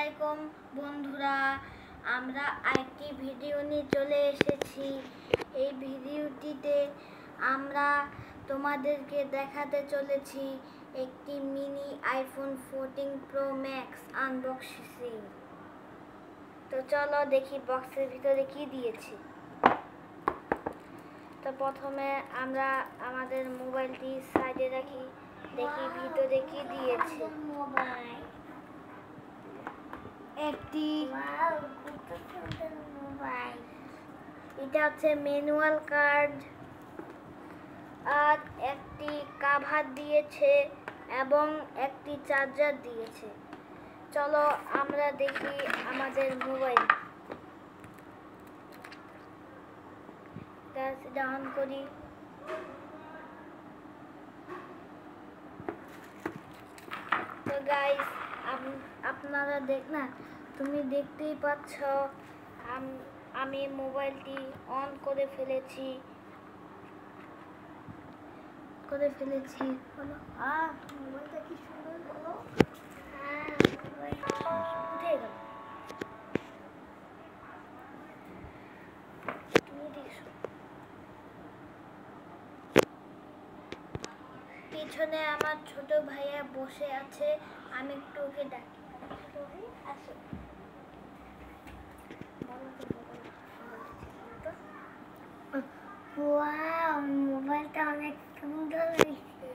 আলাইকুম বন্ধুরা, আমরা আরেকটি ভিডিও নিয়ে চলে এসেছি। এই ভিডিওটিতে আমরা তোমাদেরকে দেখাতে চলেছি একটি mini iPhone 14 pro max unboxing. তো চলো দেখি বক্সের ভিতরে কি দিয়েছি। তো প্রথমে আমরা আমাদের মোবাইলটি সাইডে রাখি, দেখি ভিতরে কি দিয়েছে। একটি এটা হচ্ছে ম্যানুয়াল কার্ড, আর একটি কভার দিয়েছে এবং একটি চার্জার দিয়েছে। চলো আমরা দেখি আমাদের মোবাইল। এটা অন করি। তো গাইস, আপনারা তুমি দেখতেই পাচ্ছ আমি মোবাইলটি অন করে ফেলেছি। বলো মোবাইলটা কি সুন্দর হলো। উঠে গেল। তুমি দেখছো পিছনে আমার ছোট ভাইয়া বসে আছে, আমি একটু ওকে ডাকি। আসো। ওয়াও, মোবাইলটা অনেক সুন্দর হয়েছে।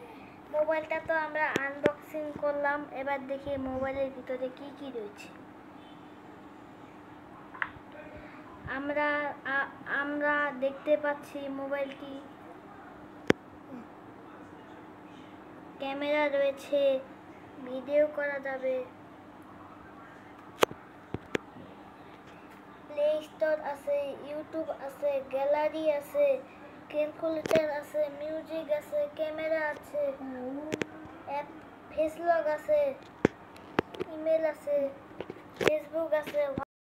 মোবাইলটা তো আমরা আনবক্সিং করলাম, এবার দেখি মোবাইলের ভিতরে কি কি রয়েছে। আমরা দেখতে পাচ্ছি মোবাইলটি ক্যামেরা রয়েছে, ভিডিও করা যাবে, প্লে স্টোর আছে, ইউটিউব আছে, গ্যালারি আছে, ক্যালকুলেটর আছে, মিউজিক আছে, ক্যামেরা আছে, অ্যাপ ফেসলগ আছে, ইমেল আছে, ফেসবুক আছে।